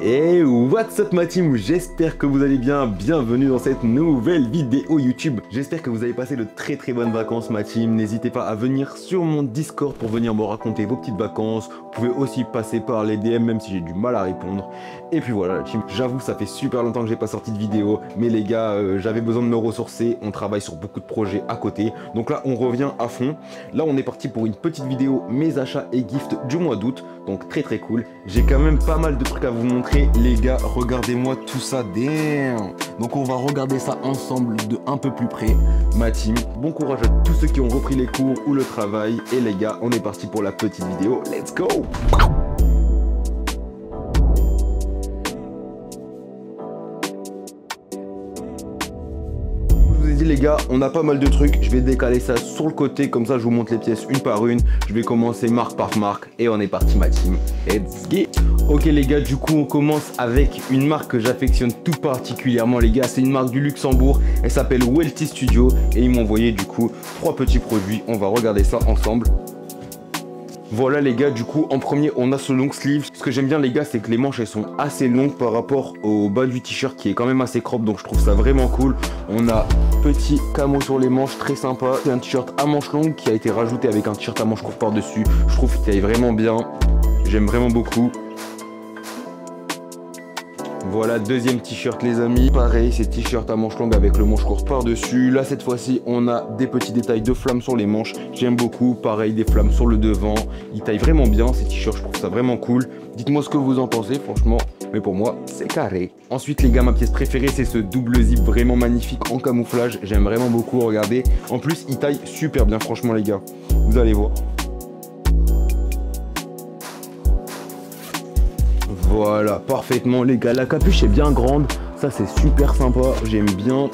Et what's up ma team, j'espère que vous allez bien, bienvenue dans cette nouvelle vidéo YouTube. J'espère que vous avez passé de très bonnes vacances ma team. N'hésitez pas à venir sur mon Discord pour venir me raconter vos petites vacances. Vous pouvez aussi passer par les DM même si j'ai du mal à répondre. Et puis voilà la team, j'avoue ça fait super longtemps que j'ai pas sorti de vidéo. Mais les gars, j'avais besoin de me ressourcer, on travaille sur beaucoup de projets à côté. Donc là on revient à fond. Là on est parti pour une petite vidéo, mes achats et gifts du mois d'août. Donc très cool. J'ai quand même pas mal de trucs à vous montrer les gars, regardez-moi tout ça, damn. Donc on va regarder ça ensemble de un peu plus près, ma team. Bon courage à tous ceux qui ont repris les cours ou le travail. Et les gars, on est parti pour la petite vidéo, let's go. Les gars, on a pas mal de trucs, je vais décaler ça sur le côté, comme ça je vous montre les pièces une par une. Je vais commencer marque par marque et on est parti ma team. Let's go. Ok les gars, du coup on commence avec une marque que j'affectionne tout particulièrement les gars. C'est une marque du Luxembourg, elle s'appelle Welty Studio et ils m'ont envoyé du coup 3 petits produits. On va regarder ça ensemble. Voilà les gars, du coup en premier on a ce long sleeve. Ce que j'aime bien les gars, c'est que les manches elles sont assez longues par rapport au bas du t-shirt qui est quand même assez crop, donc je trouve ça vraiment cool. On a petit camo sur les manches, très sympa. C'est un t-shirt à manches longues qui a été rajouté avec un t-shirt à manches courtes par dessus. Je trouve qu'il taille vraiment bien, j'aime vraiment beaucoup. Voilà, deuxième t-shirt les amis, pareil c'est t-shirt à manches longues avec le manche court par dessus. Là cette fois-ci on a des petits détails de flammes sur les manches, j'aime beaucoup, pareil des flammes sur le devant. Il taille vraiment bien ces t-shirts, je trouve ça vraiment cool. Dites-moi ce que vous en pensez franchement, mais pour moi c'est carré. Ensuite les gars, ma pièce préférée c'est ce double zip vraiment magnifique en camouflage, j'aime vraiment beaucoup, regardez. En plus il taille super bien franchement les gars, vous allez voir. Voilà, parfaitement les gars, la capuche est bien grande, ça c'est super sympa, j'aime bien.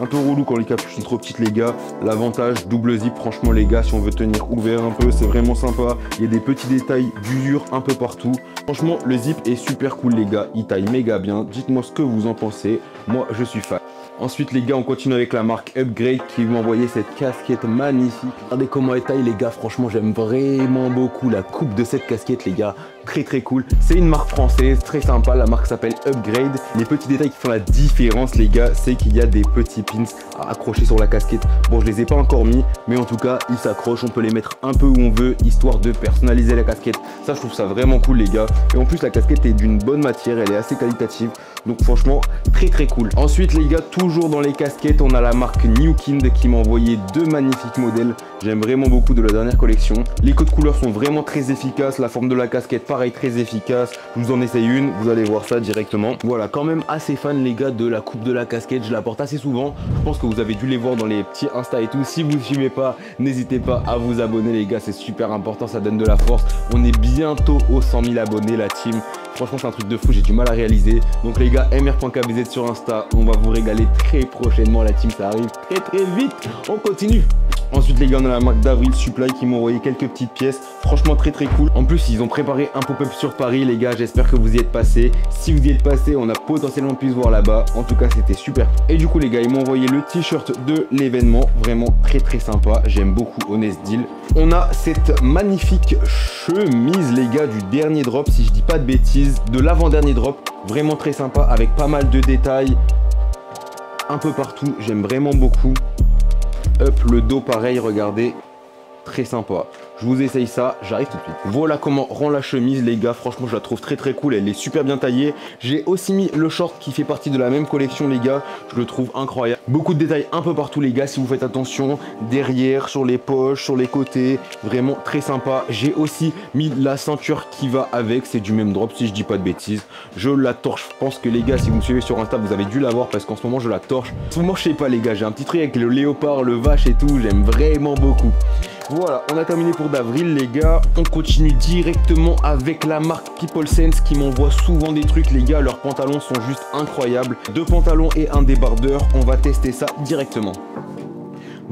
Un peu relou quand les capuches sont trop petites les gars. L'avantage, double zip, franchement les gars, si on veut tenir ouvert un peu, c'est vraiment sympa. Il y a des petits détails d'usure un peu partout. Franchement, le zip est super cool les gars, il taille méga bien. Dites-moi ce que vous en pensez, moi je suis fan. Ensuite les gars, on continue avec la marque Upgrade qui m'a envoyé cette casquette magnifique. Regardez comment elle taille les gars, franchement j'aime vraiment beaucoup la coupe de cette casquette les gars. Très cool, c'est une marque française, très sympa, la marque s'appelle Upgrade. Les petits détails qui font la différence les gars, c'est qu'il y a des petits pins à accrocher sur la casquette. Bon je les ai pas encore mis, mais en tout cas ils s'accrochent, on peut les mettre un peu où on veut, histoire de personnaliser la casquette. Ça je trouve ça vraiment cool les gars. Et en plus la casquette est d'une bonne matière, elle est assez qualitative. Donc franchement très cool. Ensuite les gars, toujours dans les casquettes, on a la marque Newkind qui m'a envoyé 2 magnifiques modèles. J'aime vraiment beaucoup de la dernière collection. Les codes couleurs sont vraiment très efficaces, la forme de la casquette pareil très efficace. Je vous en essaye une, vous allez voir ça directement. Voilà, quand même assez fan les gars de la coupe de la casquette, je la porte assez souvent. Je pense que vous avez dû les voir dans les petits Insta et tout. Si vous ne suivez pas, n'hésitez pas à vous abonner les gars, c'est super important, ça donne de la force. On est bientôt aux 100 000 abonnés la team. Franchement c'est un truc de fou, j'ai du mal à réaliser. Donc les gars, mr.kbz sur Insta, on va vous régaler très prochainement la team, ça arrive très vite. On continue. Ensuite les gars, on a la marque d'Avril Supply qui m'ont envoyé quelques petites pièces. Franchement très cool. En plus ils ont préparé un pop-up sur Paris les gars, j'espère que vous y êtes passés. Si vous y êtes passés, on a potentiellement pu se voir là-bas. En tout cas c'était super. Et du coup les gars, ils m'ont envoyé le t-shirt de l'événement. Vraiment très sympa, j'aime beaucoup Honest Deal. On a cette magnifique chemise les gars du dernier drop, si je dis pas de bêtises, de l'avant-dernier drop. Vraiment très sympa avec pas mal de détails un peu partout, j'aime vraiment beaucoup. Up, le dos pareil, regardez, très sympa. Je vous essaye ça, j'arrive tout de suite. Voilà comment rend la chemise les gars, franchement je la trouve très cool, elle est super bien taillée. J'ai aussi mis le short qui fait partie de la même collection les gars, je le trouve incroyable. Beaucoup de détails un peu partout les gars, si vous faites attention, derrière, sur les poches, sur les côtés, vraiment très sympa. J'ai aussi mis la ceinture qui va avec, c'est du même drop si je dis pas de bêtises. Je la torche, je pense que les gars si vous me suivez sur Insta vous avez dû la voir parce qu'en ce moment je la torche. En ce moment je sais pas les gars, j'ai un petit truc avec le léopard, le vache et tout, j'aime vraiment beaucoup. Voilà, on a terminé pour d'avril les gars. On continue directement avec la marque People Sense qui m'envoie souvent des trucs les gars. Leurs pantalons sont juste incroyables. 2 pantalons et un débardeur, on va tester ça directement.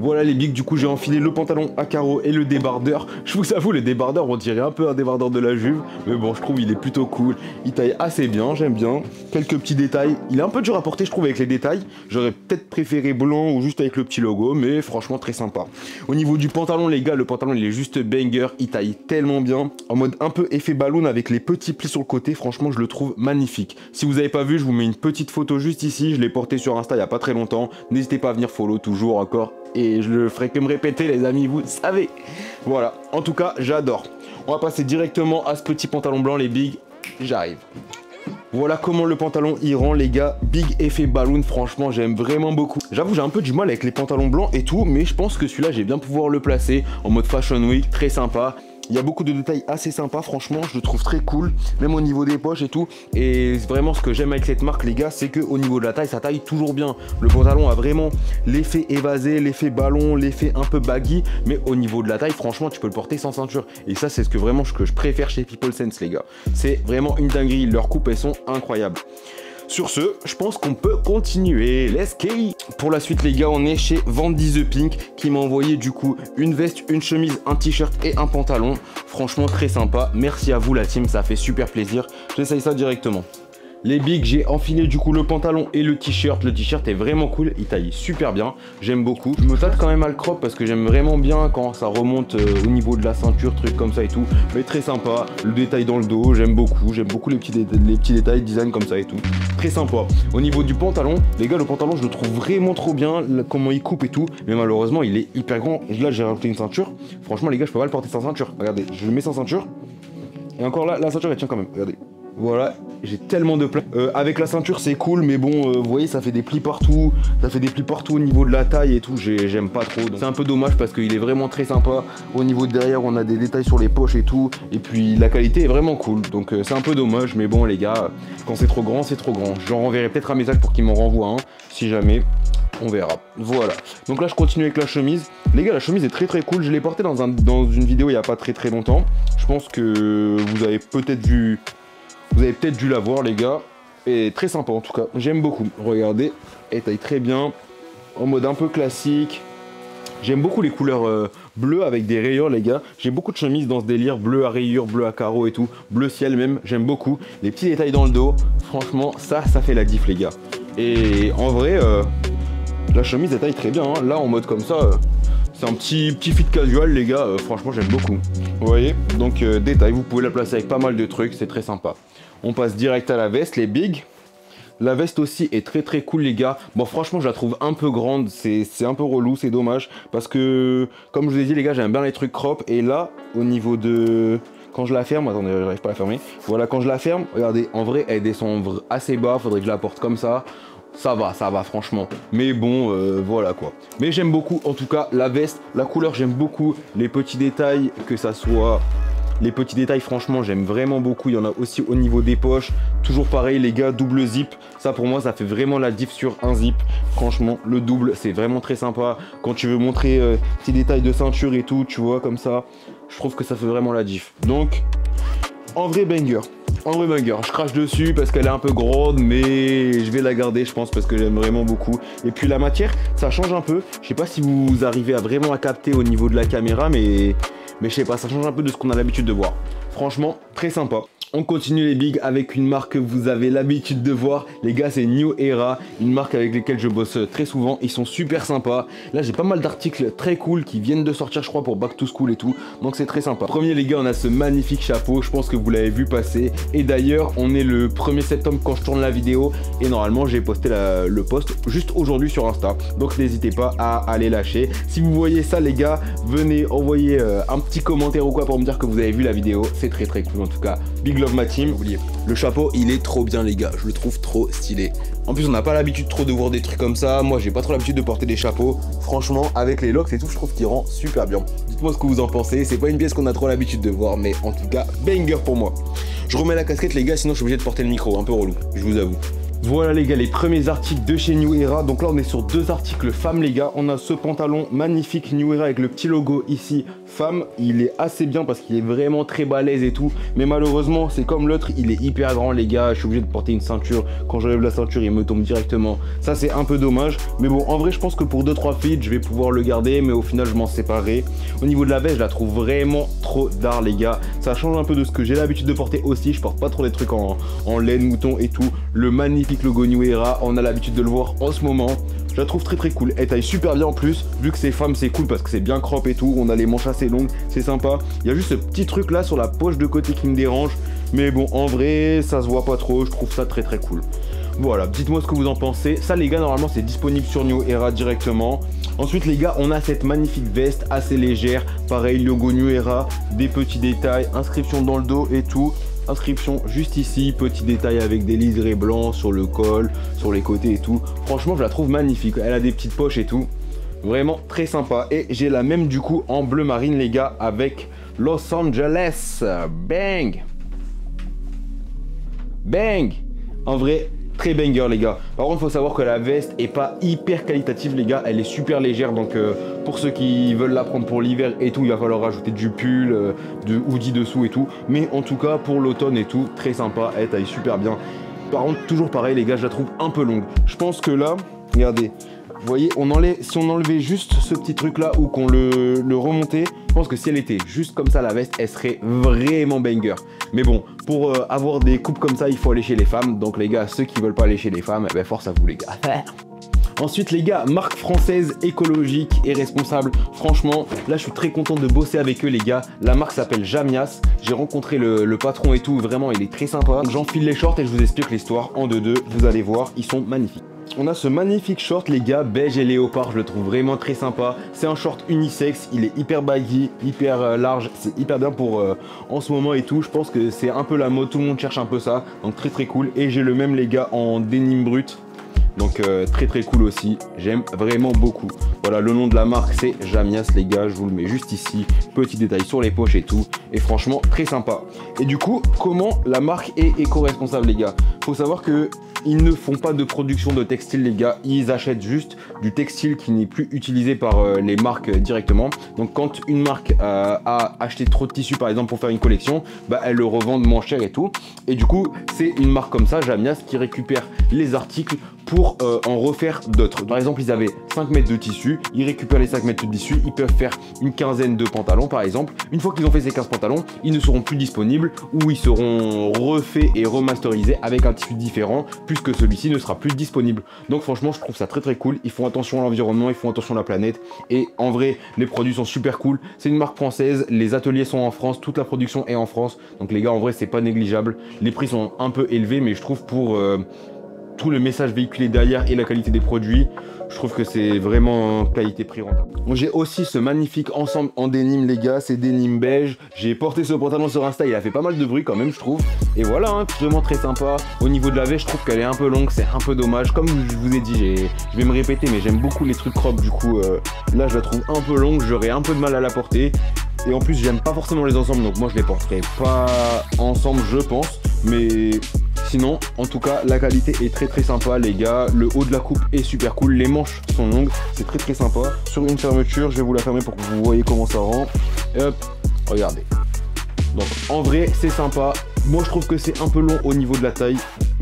Voilà les bigs, du coup j'ai enfilé le pantalon à carreaux et le débardeur. Je vous avoue, le débardeur on dirait un peu un débardeur de la Juve, mais bon je trouve il est plutôt cool. Il taille assez bien, j'aime bien. Quelques petits détails, il est un peu dur à porter je trouve avec les détails. J'aurais peut-être préféré blanc ou juste avec le petit logo, mais franchement très sympa. Au niveau du pantalon les gars, le pantalon il est juste banger, il taille tellement bien. En mode un peu effet ballon avec les petits plis sur le côté, franchement je le trouve magnifique. Si vous n'avez pas vu, je vous mets une petite photo juste ici, je l'ai porté sur Insta il n'y a pas très longtemps. N'hésitez pas à venir follow toujours encore. Et je le ferai que me répéter les amis, vous savez. Voilà, en tout cas j'adore. On va passer directement à ce petit pantalon blanc les bigs, j'arrive. Voilà comment le pantalon y rend les gars, big effet balloon, franchement j'aime vraiment beaucoup. J'avoue j'ai un peu du mal avec les pantalons blancs et tout, mais je pense que celui-là j'ai bien pouvoir le placer en mode fashion week, très sympa. Il y a beaucoup de détails assez sympas, franchement, je le trouve très cool, même au niveau des poches et tout. Et vraiment, ce que j'aime avec cette marque, les gars, c'est qu'au niveau de la taille, ça taille toujours bien. Le pantalon a vraiment l'effet évasé, l'effet ballon, l'effet un peu baggy. Mais au niveau de la taille, franchement, tu peux le porter sans ceinture. Et ça, c'est ce que je préfère chez People Sense, les gars. C'est vraiment une dinguerie. Leurs coupes, elles sont incroyables. Sur ce, je pense qu'on peut continuer. Let's go. Pour la suite, les gars, on est chez Vandy The Pink qui m'a envoyé du coup une veste, une chemise, un t-shirt et un pantalon. Franchement, très sympa. Merci à vous, la team. Ça fait super plaisir. J'essaye ça directement. Les bigs, j'ai enfilé du coup le pantalon et le t-shirt. Le t-shirt est vraiment cool, il taille super bien, j'aime beaucoup. Je me tâte quand même à le crop parce que j'aime vraiment bien quand ça remonte au niveau de la ceinture, trucs comme ça et tout. Mais très sympa, le détail dans le dos, j'aime beaucoup les petits détails, design comme ça et tout. Très sympa. Au niveau du pantalon, les gars, le pantalon je le trouve vraiment trop bien, comment il coupe et tout. Mais malheureusement il est hyper grand. Là j'ai rajouté une ceinture. Franchement les gars, je peux pas le porter sans ceinture. Regardez, je le mets sans ceinture. Et encore là, la ceinture elle tient quand même, regardez. Voilà, j'ai tellement de place. Avec la ceinture c'est cool, mais bon, vous voyez, ça fait des plis partout. Ça fait des plis partout au niveau de la taille et tout, j'aime pas trop. C'est un peu dommage parce qu'il est vraiment très sympa. Au niveau de derrière, on a des détails sur les poches et tout. Et puis la qualité est vraiment cool. Donc c'est un peu dommage, mais bon les gars, quand c'est trop grand, c'est trop grand. J'en renverrai peut-être un message pour qu'il m'en renvoie un, si jamais. On verra. Voilà. Donc là, je continue avec la chemise. Les gars, la chemise est très très cool. Je l'ai portée dans une vidéo il n'y a pas très longtemps. Je pense que vous avez peut-être vu... Vous avez peut-être dû la voir les gars, et très sympa en tout cas, j'aime beaucoup. Regardez, elle taille très bien, en mode un peu classique. J'aime beaucoup les couleurs bleues avec des rayures les gars. J'ai beaucoup de chemises dans ce délire, bleu à rayures, bleu à carreaux et tout, bleu ciel même, j'aime beaucoup. Les petits détails dans le dos, franchement ça fait la diff les gars. Et en vrai, la chemise elle taille très bien, hein. Là en mode comme ça... C'est un petit fit casual les gars, franchement j'aime beaucoup. Vous voyez, donc détail, vous pouvez la placer avec pas mal de trucs, c'est très sympa. On passe direct à la veste, les bigs. La veste aussi est très cool les gars. Bon franchement je la trouve un peu grande, c'est un peu relou, c'est dommage. Parce que comme je vous ai dit les gars, j'aime bien les trucs crop. Et là, au niveau de... Quand je la ferme, attendez, j'arrive pas à la fermer. Voilà, quand je la ferme, regardez, en vrai elle descend assez bas, faudrait que je la porte comme ça. Ça va franchement, mais bon voilà quoi. Mais j'aime beaucoup en tout cas la veste, la couleur j'aime beaucoup, les petits détails, que ça soit... Les petits détails franchement j'aime vraiment beaucoup, il y en a aussi au niveau des poches. Toujours pareil les gars, double zip, ça pour moi ça fait vraiment la diff sur un zip. Franchement le double c'est vraiment très sympa. Quand tu veux montrer petits détails de ceinture et tout, tu vois comme ça, je trouve que ça fait vraiment la diff. Donc en vrai banger. En vrai banger, je crache dessus parce qu'elle est un peu grande, mais je vais la garder je pense parce que j'aime vraiment beaucoup. Et puis la matière, ça change un peu. Je sais pas si vous arrivez à vraiment à capter au niveau de la caméra, mais je sais pas, ça change un peu de ce qu'on a l'habitude de voir. Franchement, très sympa. On continue les bigs avec une marque que vous avez l'habitude de voir. Les gars, c'est New Era, une marque avec laquelle je bosse très souvent. Ils sont super sympas. Là, j'ai pas mal d'articles très cool qui viennent de sortir, je crois, pour Back to School et tout. Donc, c'est très sympa. Premier, les gars, on a ce magnifique chapeau. Je pense que vous l'avez vu passer. Et d'ailleurs, on est le 1er septembre quand je tourne la vidéo. Et normalement, j'ai posté le post juste aujourd'hui sur Insta. Donc, n'hésitez pas à aller lâcher. Si vous voyez ça, les gars, venez envoyer un petit commentaire ou quoi pour me dire que vous avez vu la vidéo. C'est très cool en tout cas. Big love ma team. Oubliez. Le chapeau il est trop bien les gars, je le trouve trop stylé. En plus on n'a pas l'habitude trop de voir des trucs comme ça. Moi j'ai pas trop l'habitude de porter des chapeaux. Franchement avec les locks et tout je trouve qu'il rend super bien. Dites-moi ce que vous en pensez, c'est pas une pièce qu'on a trop l'habitude de voir, mais en tout cas banger pour moi. Je remets la casquette les gars, sinon je suis obligé de porter le micro, un peu relou, je vous avoue. Voilà les gars, les premiers articles de chez New Era. Donc là on est sur deux articles femmes les gars. On a ce pantalon magnifique New Era avec le petit logo ici femme. Il est assez bien parce qu'il est vraiment très balèze et tout. Mais malheureusement c'est comme l'autre, il est hyper grand les gars. Je suis obligé de porter une ceinture. Quand j'enlève la ceinture il me tombe directement. Ça c'est un peu dommage. Mais bon en vrai je pense que pour 2-3 feeds je vais pouvoir le garder. Mais au final je m'en séparerai. Au niveau de la veste je la trouve vraiment trop d'art les gars. Ça change un peu de ce que j'ai l'habitude de porter aussi. Je porte pas trop des trucs en laine, mouton et tout. Le magnifique logo New Era, on a l'habitude de le voir en ce moment. Je la trouve très cool. Elle taille super bien en plus. Vu que c'est femme, c'est cool parce que c'est bien crop et tout. On a les manches assez longues, c'est sympa. Il y a juste ce petit truc là sur la poche de côté qui me dérange. Mais bon, en vrai, ça se voit pas trop. Je trouve ça très cool. Voilà, dites-moi ce que vous en pensez. Ça les gars, normalement c'est disponible sur New Era directement. Ensuite les gars, on a cette magnifique veste assez légère. Pareil, logo New Era, des petits détails, inscription dans le dos et tout. Inscription juste ici, petit détail avec des liserés blancs sur le col, sur les côtés et tout. Franchement, je la trouve magnifique. Elle a des petites poches et tout. Vraiment très sympa. Et j'ai la même du coup en bleu marine les gars avec Los Angeles. Bang! Bang! En vrai, très banger les gars. Par contre, il faut savoir que la veste est pas hyper qualitative les gars. Elle est super légère donc pour ceux qui veulent la prendre pour l'hiver et tout, il va falloir rajouter du pull, de hoodie dessous et tout. Mais en tout cas, pour l'automne et tout, très sympa. Elle taille super bien. Par contre, toujours pareil les gars, je la trouve un peu longue. Je pense que là, regardez. Vous voyez, si on enlevait juste ce petit truc là ou qu'on le remontait, je pense que si elle était juste comme ça la veste, elle serait vraiment banger. Mais bon, pour avoir des coupes comme ça, il faut aller chez les femmes. Donc les gars, ceux qui veulent pas aller chez les femmes, eh ben force à vous les gars. Ensuite les gars, marque française écologique et responsable. Franchement, là je suis très content de bosser avec eux les gars. La marque s'appelle Jamias. J'ai rencontré le patron et tout, vraiment il est très sympa. J'enfile les shorts et je vous explique l'histoire en 2-2. Vous allez voir, ils sont magnifiques. On a ce magnifique short les gars, beige et léopard, je le trouve vraiment très sympa. C'est un short unisexe, il est hyper baggy, hyper large, c'est hyper bien pour en ce moment et tout. Je pense que c'est un peu la mode, tout le monde cherche un peu ça, donc très cool. Et j'ai le même les gars en denim brut. Donc très cool aussi, j'aime vraiment beaucoup. Voilà, le nom de la marque c'est Jamias les gars, je vous le mets juste ici. Petit détail sur les poches et tout. Et franchement très sympa. Et du coup, comment la marque est éco-responsable les gars? Faut savoir que ils ne font pas de production de textile les gars, ils achètent juste du textile qui n'est plus utilisé par les marques directement. Donc quand une marque a acheté trop de tissu par exemple pour faire une collection, bah elles le revendent moins cher et tout. Et du coup c'est une marque comme ça, Jamias, qui récupère les articles pour en refaire d'autres. Par exemple ils avaient 5 mètres de tissu, ils récupèrent les 5 mètres de tissu, ils peuvent faire une quinzaine de pantalons par exemple. Une fois qu'ils ont fait ces 15 pantalons, ils ne seront plus disponibles ou ils seront refaits et remasterisés avec un tissu différent puisque celui-ci ne sera plus disponible. Donc franchement je trouve ça très cool. Ils font attention à l'environnement, ils font attention à la planète et en vrai les produits sont super cool. C'est une marque française, les ateliers sont en France, toute la production est en France. Donc les gars en vrai c'est pas négligeable. Les prix sont un peu élevés mais je trouve pour tout le message véhiculé derrière et la qualité des produits, je trouve que c'est vraiment qualité-prix rentable. J'ai aussi ce magnifique ensemble en denim les gars, c'est denim beige. J'ai porté ce pantalon sur Insta, il a fait pas mal de bruit quand même je trouve. Et voilà, hein, vraiment très sympa. Au niveau de la veste, je trouve qu'elle est un peu longue, c'est un peu dommage. Comme je vous ai dit, je vais me répéter, mais j'aime beaucoup les trucs crop du coup. Là je la trouve un peu longue, j'aurais un peu de mal à la porter. Et en plus j'aime pas forcément les ensembles, donc moi je les porterai pas ensemble je pense. Mais sinon, en tout cas, la qualité est très sympa les gars. Le haut de la coupe est super cool. Les manches sont longues. C'est très sympa. Sur une fermeture, je vais vous la fermer pour que vous voyez comment ça rend. Et hop, regardez. Donc en vrai, c'est sympa. Moi, je trouve que c'est un peu long au niveau de la taille.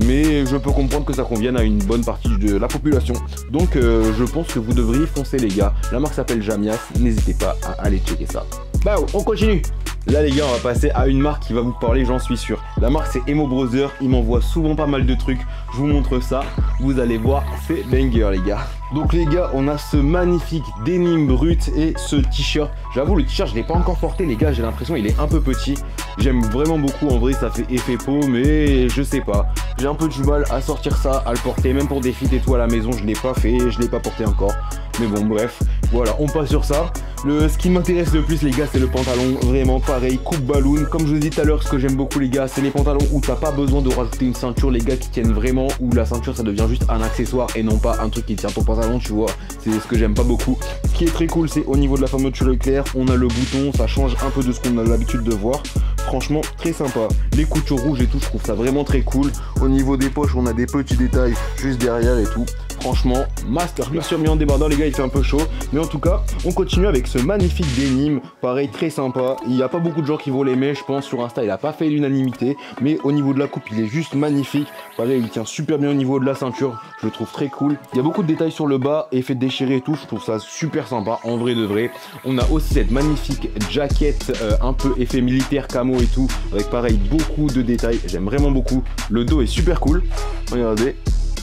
Mais je peux comprendre que ça convienne à une bonne partie de la population. Donc je pense que vous devriez foncer les gars. La marque s'appelle Jamias. N'hésitez pas à aller checker ça. Bah, on continue. Là les gars, on va passer à une marque qui va vous parler, j'en suis sûr. La marque c'est Emo Brother, il m'envoie souvent pas mal de trucs. Je vous montre ça, vous allez voir, c'est banger les gars. Donc les gars, on a ce magnifique denim brut et ce t-shirt. J'avoue le t-shirt je l'ai pas encore porté les gars, j'ai l'impression il est un peu petit. J'aime vraiment beaucoup, en vrai ça fait effet peau, mais je sais pas. J'ai un peu du mal à sortir ça, à le porter, même pour des feats et tout à la maison, je l'ai pas fait, je l'ai pas porté encore. Mais bon bref, Voilà, on passe sur ça. Ce qui m'intéresse le plus les gars, c'est le pantalon, vraiment pareil, coupe ballon. Comme je vous ai dit tout à l'heure, ce que j'aime beaucoup les gars, c'est les pantalons où t'as pas besoin de rajouter une ceinture les gars, qui tiennent vraiment, où la ceinture ça devient juste un accessoire et non pas un truc qui tient ton pantalon, tu vois. C'est ce que j'aime pas beaucoup. Ce qui est très cool, c'est au niveau de la fermeture éclair, on a le bouton, ça change un peu de ce qu'on a l'habitude de voir. Franchement très sympa. Les coutures rouges et tout, je trouve ça vraiment très cool. Au niveau des poches, on a des petits détails juste derrière et tout. Franchement, master. Bien sûr, mis en débardeur les gars, il fait un peu chaud. Mais en tout cas, on continue avec ce magnifique denim. Pareil, très sympa. Il n'y a pas beaucoup de gens qui vont l'aimer, je pense. Sur Insta, il n'a pas fait l'unanimité. Mais au niveau de la coupe, il est juste magnifique. Pareil, il tient super bien au niveau de la ceinture. Je le trouve très cool. Il y a beaucoup de détails sur le bas, effet déchiré et tout. Je trouve ça super sympa, en vrai de vrai. On a aussi cette magnifique jaquette, un peu effet militaire camo et tout. Avec pareil, beaucoup de détails. J'aime vraiment beaucoup. Le dos est super cool. Regardez.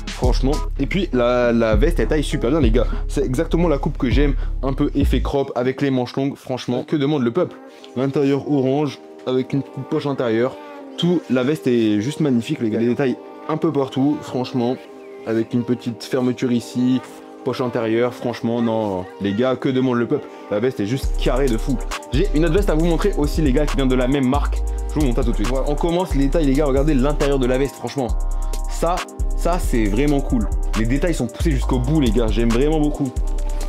Franchement, et puis la veste elle taille super bien les gars, c'est exactement la coupe que j'aime, un peu effet crop avec les manches longues. Franchement, que demande le peuple? L'intérieur orange avec une poche intérieure, tout, la veste est juste magnifique les gars, les détails un peu partout, franchement, avec une petite fermeture ici, poche intérieure. Franchement non les gars, que demande le peuple? La veste est juste carrée de fou. J'ai une autre veste à vous montrer aussi les gars, qui vient de la même marque, je vous montre ça tout de suite. Voilà, on commence les détails les gars, regardez l'intérieur de la veste, franchement, ça c'est vraiment cool. Les détails sont poussés jusqu'au bout les gars, j'aime vraiment beaucoup.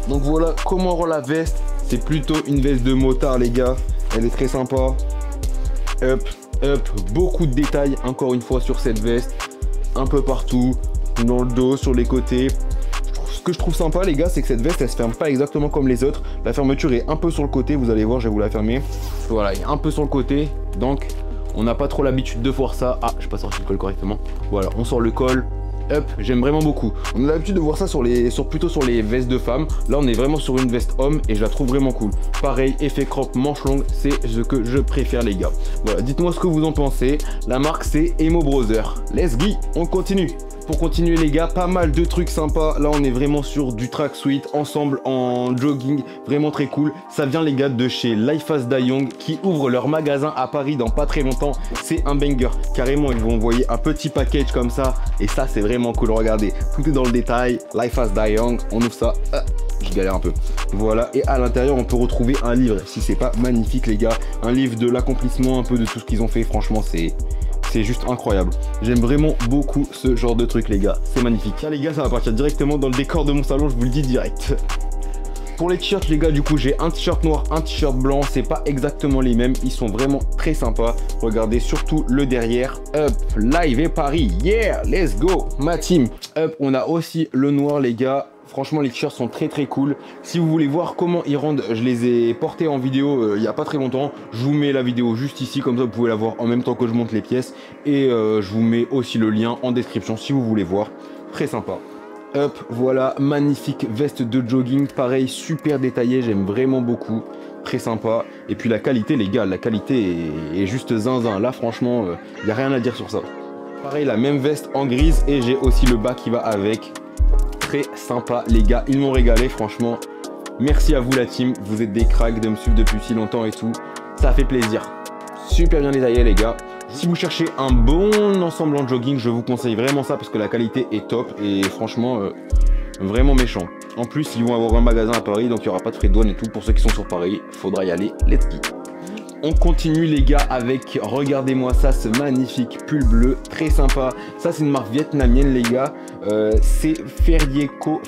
Donc voilà comment rend la veste. C'est plutôt une veste de motard les gars. Elle est très sympa. Hop, hop, beaucoup de détails encore une fois sur cette veste. Un peu partout, dans le dos, sur les côtés. Ce que je trouve sympa les gars, c'est que cette veste elle se ferme pas exactement comme les autres. La fermeture est un peu sur le côté, vous allez voir, je vais vous la fermer. Voilà, elle est un peu sur le côté, donc on n'a pas trop l'habitude de voir ça. Ah, je n'ai pas sorti le col correctement. Voilà, on sort le col. Hop, j'aime vraiment beaucoup. On a l'habitude de voir ça plutôt sur les vestes de femmes. Là, on est vraiment sur une veste homme et je la trouve vraiment cool. Pareil, effet crop, manche longue, c'est ce que je préfère les gars. Voilà, dites-moi ce que vous en pensez. La marque, c'est Emo Brother. Let's go, on continue. Pour continuer les gars, pas mal de trucs sympas. Là on est vraiment sur du tracksuit ensemble en jogging, vraiment très cool. Ça vient les gars de chez Life as Young qui ouvre leur magasin à Paris dans pas très longtemps. C'est un banger, carrément ils vont envoyer un petit package comme ça. Et ça c'est vraiment cool, regardez, tout est dans le détail. Life as Young, on ouvre ça, je galère un peu. Voilà, et à l'intérieur on peut retrouver un livre, si c'est pas magnifique les gars. Un livre de l'accomplissement, un peu de tout ce qu'ils ont fait, franchement c'est juste incroyable. J'aime vraiment beaucoup ce genre de truc les gars, c'est magnifique. Tiens les gars, ça va partir directement dans le décor de mon salon, je vous le dis direct. Pour les t-shirts les gars, du coup j'ai un t-shirt noir, un t-shirt blanc, c'est pas exactement les mêmes, ils sont vraiment très sympas. Regardez surtout le derrière. Hop, live et Paris, yeah, let's go ma team. Hop, on a aussi le noir les gars. Franchement les t-shirts sont très très cool. Si vous voulez voir comment ils rendent, je les ai portés en vidéo il y a pas très longtemps. Je vous mets la vidéo juste ici, comme ça vous pouvez la voir en même temps que je monte les pièces. Et je vous mets aussi le lien en description si vous voulez voir. Très sympa. Hop, voilà, magnifique veste de jogging. Pareil, super détaillée, j'aime vraiment beaucoup. Très sympa. Et puis la qualité les gars, la qualité est juste zinzin. Là franchement, il n'y a rien à dire sur ça. Pareil, la même veste en grise et j'ai aussi le bas qui va avec. Très sympa les gars, ils m'ont régalé franchement. Merci à vous la team, vous êtes des cracks de me suivre depuis si longtemps et tout. Ça fait plaisir. Super bien détaillé les gars. Si vous cherchez un bon ensemble en jogging, je vous conseille vraiment ça parce que la qualité est top et franchement vraiment méchant. En plus ils vont avoir un magasin à Paris donc il n'y aura pas de frais de douane et tout. Pour ceux qui sont sur Paris, faudra y aller, let's go. On continue les gars avec, regardez-moi ça, ce magnifique pull bleu, très sympa. Ça c'est une marque vietnamienne les gars, c'est Ferienco,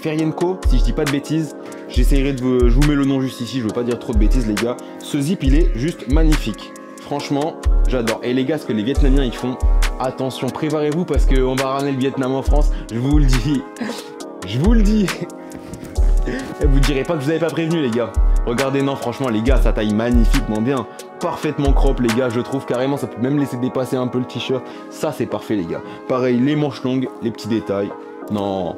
si je dis pas de bêtises. J'essaierai je vous mets le nom juste ici, je veux pas dire trop de bêtises les gars. Ce zip il est juste magnifique, franchement j'adore. Et les gars, ce que les Vietnamiens ils font, attention, préparez-vous parce qu'on va ramener le Vietnam en France, je vous le dis. Je vous le dis. Vous direz pas que vous avez pas prévenu les gars. Regardez, non franchement les gars, ça taille magnifiquement bien. Parfaitement crop les gars, je trouve carrément, ça peut même laisser dépasser un peu le t-shirt. Ça c'est parfait les gars. Pareil, les manches longues, les petits détails. Non,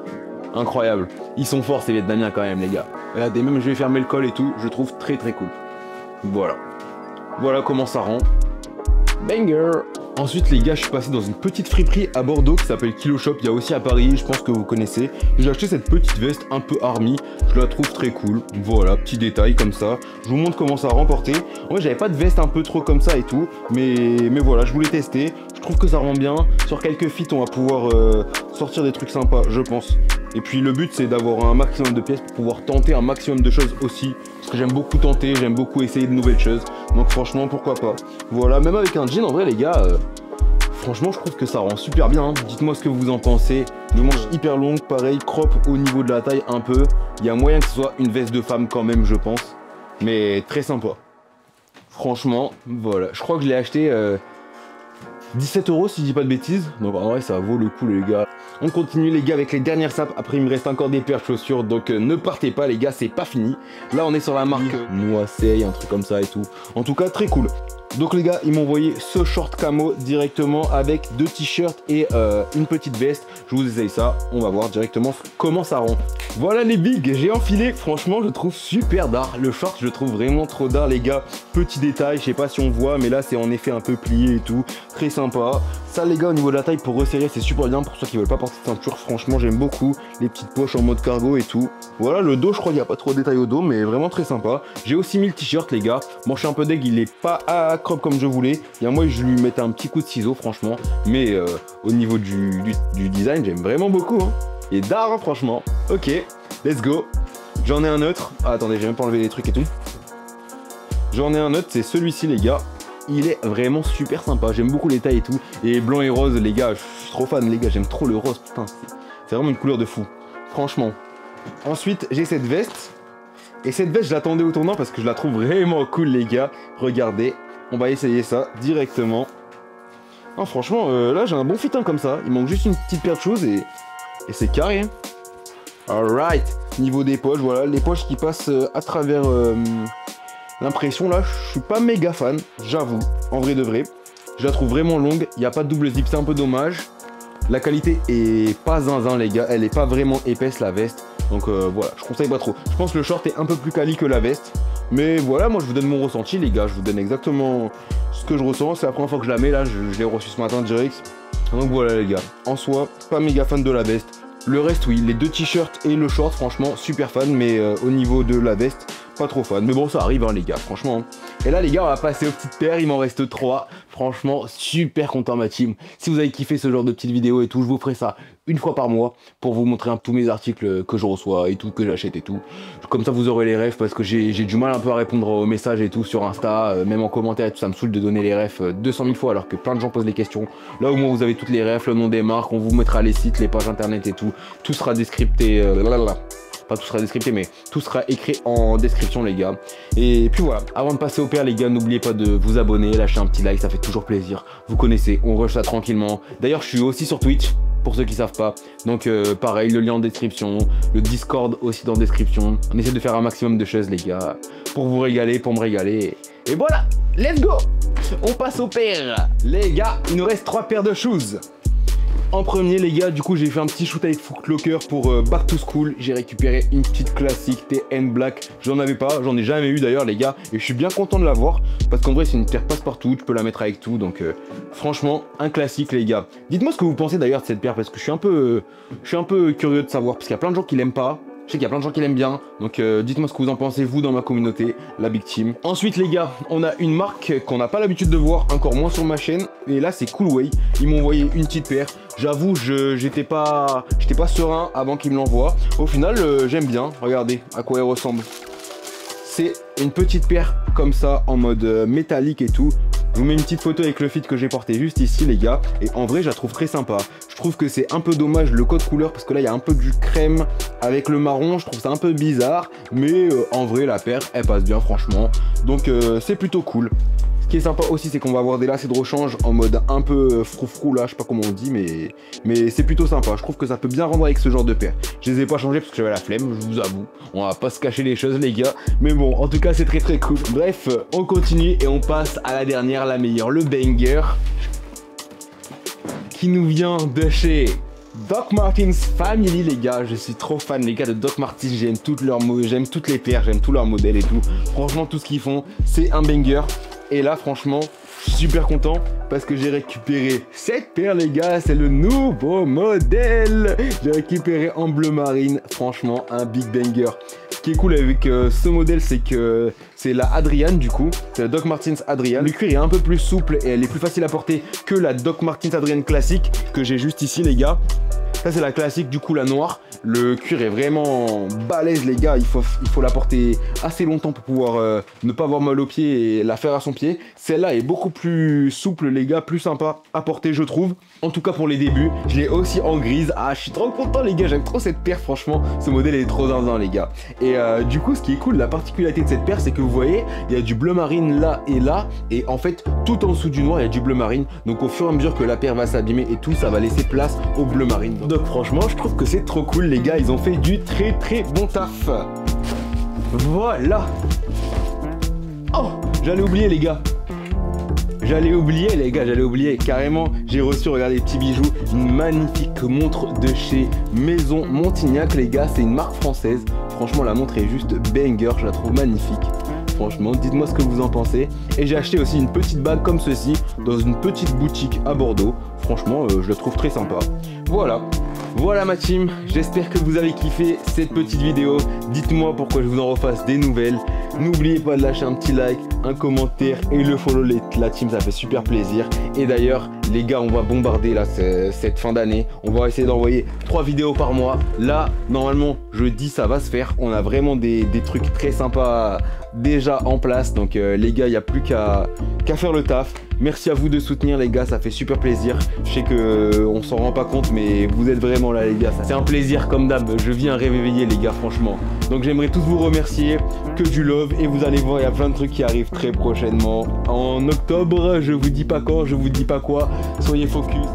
incroyable. Ils sont forts ces Vietnamiens quand même les gars. Regardez, même je vais fermer le col et tout, je trouve très très cool. Voilà. Voilà comment ça rend. Banger. Ensuite les gars, je suis passé dans une petite friperie à Bordeaux qui s'appelle Kilo Shop. Il y a aussi à Paris, je pense que vous connaissez. J'ai acheté cette petite veste un peu army. Je la trouve très cool. Voilà, petit détail comme ça. Je vous montre comment ça remporter. En vrai, j'avais pas de veste un peu trop comme ça et tout. Mais voilà, je voulais tester. Je trouve que ça rend bien. Sur quelques feats, on va pouvoir sortir des trucs sympas, je pense. Et puis le but, c'est d'avoir un maximum de pièces pour pouvoir tenter un maximum de choses aussi. Parce que j'aime beaucoup tenter, j'aime beaucoup essayer de nouvelles choses. Donc franchement, pourquoi pas. Voilà, même avec un jean, en vrai, les gars, franchement, je trouve que ça rend super bien. Hein. Dites-moi ce que vous en pensez. De manches hyper longues, pareil, crop au niveau de la taille un peu. Il y a moyen que ce soit une veste de femme quand même, je pense. Mais très sympa. Franchement, voilà. Je crois que je l'ai acheté 17 € si je dis pas de bêtises. Donc en vrai, ça vaut le coup, les gars. On continue, les gars, avec les dernières sapes. Après, il me reste encore des paires de chaussures. Donc ne partez pas, les gars, c'est pas fini. Là, on est sur la marque Noisseil, un truc comme ça et tout. En tout cas, très cool. Donc les gars, ils m'ont envoyé ce short camo directement avec 2 t-shirts et une petite veste. Je vous essaye ça, on va voir directement comment ça rend. Voilà les bigs, j'ai enfilé, franchement je trouve super d'art. Le short, je trouve vraiment trop d'art, les gars. Petit détail, je sais pas si on voit, mais là c'est en effet un peu plié et tout. Très sympa. Ça les gars, au niveau de la taille, pour resserrer, c'est super bien. Pour ceux qui veulent pas porter de ceinture, franchement j'aime beaucoup. Les petites poches en mode cargo et tout. Voilà, le dos, je crois qu'il n'y a pas trop de détails au dos, mais vraiment très sympa. J'ai aussi mis le t-shirt, les gars. Bon, je suis un peu deg, il est pas à crop comme je voulais. Il y a moi, je lui mettais un petit coup de ciseau, franchement. Mais au niveau du design, j'aime vraiment beaucoup. Hein. Et d'art, hein, franchement. Ok, let's go. J'en ai un autre. Ah, attendez, j'ai même pas enlevé les trucs et tout. J'en ai un autre, c'est celui-ci, les gars. Il est vraiment super sympa. J'aime beaucoup les tailles et tout. Et blanc et rose, les gars, je suis trop fan, les gars. J'aime trop le rose, putain. C'est vraiment une couleur de fou. Franchement. Ensuite, j'ai cette veste. Et cette veste, je l'attendais au tournant parce que je la trouve vraiment cool, les gars. Regardez, on va essayer ça directement. Ah, franchement, là, j'ai un bon fit hein, comme ça. Il manque juste une petite paire de choses et c'est carré. Hein. Alright. Niveau des poches, voilà, les poches qui passent à travers l'impression, là, je suis pas méga fan, j'avoue, en vrai de vrai. Je la trouve vraiment longue, il n'y a pas de double zip, c'est un peu dommage. La qualité est pas zinzin, les gars, elle est pas vraiment épaisse, la veste. Donc voilà, je conseille pas trop. Je pense que le short est un peu plus quali que la veste. Mais voilà, moi je vous donne mon ressenti, les gars. Je vous donne exactement ce que je ressens. C'est la première fois que je la mets, là. Je l'ai reçu ce matin direct. Donc voilà, les gars. En soi, pas méga fan de la veste. Le reste, oui. Les 2 t-shirts et le short, franchement, super fan. Mais au niveau de la veste, pas trop fan. Mais bon, ça arrive, hein, les gars, franchement. Et là, les gars, on va passer aux petites paires. Il m'en reste 3. Franchement, super content, ma team. Si vous avez kiffé ce genre de petites vidéos et tout, je vous ferai ça une fois par mois pour vous montrer tous mes articles que je reçois et tout, que j'achète et tout. Comme ça, vous aurez les refs parce que j'ai du mal un peu à répondre aux messages et tout sur Insta, même en commentaire et tout. Ça me saoule de donner les refs 200 000 fois alors que plein de gens posent les questions. Là, au moins, vous avez toutes les refs, le nom des marques, on vous mettra les sites, les pages internet et tout. Tout sera descripté. Pas tout sera descripté, mais tout sera écrit en description, les gars. Et puis voilà, avant de passer au paires, les gars, n'oubliez pas de vous abonner, lâcher un petit like, ça fait toujours plaisir. Vous connaissez, on rush ça tranquillement. D'ailleurs, je suis aussi sur Twitch, pour ceux qui savent pas. Donc pareil, le lien en description, le Discord aussi dans la description. On essaie de faire un maximum de choses, les gars, pour vous régaler, pour me régaler. Et voilà, let's go. On passe aux paires. Les gars, il nous reste 3 paires de shoes. En premier, les gars, du coup j'ai fait un petit shoot avec Foot Locker pour Back to School. J'ai récupéré une petite classique TN Black. J'en avais pas, j'en ai jamais eu d'ailleurs, les gars. Et je suis bien content de l'avoir parce qu'en vrai c'est une paire passe-partout, tu peux la mettre avec tout. Donc franchement, un classique, les gars. Dites-moi ce que vous pensez d'ailleurs de cette paire parce que je suis un peu curieux de savoir parce qu'il y a plein de gens qui l'aiment pas. Je sais qu'il y a plein de gens qui l'aiment bien, donc dites-moi ce que vous en pensez, vous, dans ma communauté, la Big Team. Ensuite, les gars, on a une marque qu'on n'a pas l'habitude de voir, encore moins sur ma chaîne, et là, c'est Coolway. Ils m'ont envoyé une petite paire. J'avoue, j'étais pas serein avant qu'ils me l'envoient. Au final, j'aime bien. Regardez à quoi elle ressemble. C'est une petite paire comme ça, en mode métallique et tout. Je vous mets une petite photo avec le fit que j'ai porté juste ici, les gars. Et en vrai, je la trouve très sympa. Je trouve que c'est un peu dommage le code couleur parce que là, il y a un peu du crème avec le marron. Je trouve ça un peu bizarre. Mais en vrai, la paire, elle passe bien, franchement. Donc, c'est plutôt cool. Ce qui est sympa aussi, c'est qu'on va avoir des lacets de rechange en mode un peu froufrou là, je sais pas comment on dit, mais c'est plutôt sympa. Je trouve que ça peut bien rendre avec ce genre de paire. Je les ai pas changés parce que j'avais la flemme, je vous avoue. On va pas se cacher les choses, les gars. Mais bon, en tout cas, c'est très très cool. Bref, on continue et on passe à la dernière, la meilleure, le banger. Qui nous vient de chez Doc Martens Family, les gars. Je suis trop fan, les gars, de Doc Martens. J'aime toutes les paires, j'aime tous leurs modèles et tout. Franchement, tout ce qu'ils font, c'est un banger. Et là, franchement, je suis super content parce que j'ai récupéré cette paire, les gars. C'est le nouveau modèle. J'ai récupéré en bleu marine. Franchement, un big banger. Ce qui est cool avec ce modèle, c'est que c'est la Adrian du coup, c'est la Doc Martens Adrian. Le cuir est un peu plus souple et elle est plus facile à porter que la Doc Martens Adrian classique que j'ai juste ici les gars. Ça c'est la classique du coup, la noire. Le cuir est vraiment balèze les gars, il faut la porter assez longtemps pour pouvoir ne pas avoir mal aux pieds et la faire à son pied. Celle-là est beaucoup plus souple les gars, plus sympa à porter je trouve. En tout cas pour les débuts, je l'ai aussi en grise. Ah je suis trop content les gars, j'aime trop cette paire franchement, ce modèle est trop zinzin les gars. Et du coup ce qui est cool, la particularité de cette paire c'est que vous voyez, il y a du bleu marine là et en fait tout en dessous du noir il y a du bleu marine. Donc au fur et à mesure que la paire va s'abîmer et tout, ça va laisser place au bleu marine. Donc franchement je trouve que c'est trop cool les gars, ils ont fait du très bon taf. Voilà. Oh, j'allais oublier les gars. J'allais oublier carrément, j'ai reçu, regardez les petits bijoux, une magnifique montre de chez Maison Montignac les gars, c'est une marque française. Franchement la montre est juste banger, je la trouve magnifique. Franchement, dites-moi ce que vous en pensez. Et j'ai acheté aussi une petite bague comme ceci dans une petite boutique à Bordeaux. Franchement, je la trouve très sympa. Voilà ma team, j'espère que vous avez kiffé cette petite vidéo. Dites-moi pourquoi je vous en refasse des nouvelles. N'oubliez pas de lâcher un petit like, un commentaire et le follow la team, ça fait super plaisir. Et d'ailleurs, les gars, on va bombarder là cette fin d'année. On va essayer d'envoyer 3 vidéos par mois. Là, normalement, jeudi, ça va se faire. On a vraiment des trucs très sympas déjà en place. Donc les gars, il n'y a plus qu'à faire le taf. Merci à vous de soutenir les gars, ça fait super plaisir. Je sais que on s'en rend pas compte mais vous êtes vraiment là les gars. C'est un plaisir comme d'hab, je viens réveiller les gars franchement. Donc j'aimerais tous vous remercier, que du love et vous allez voir il y a plein de trucs qui arrivent très prochainement. En octobre, je vous dis pas quand, je vous dis pas quoi, soyez focus.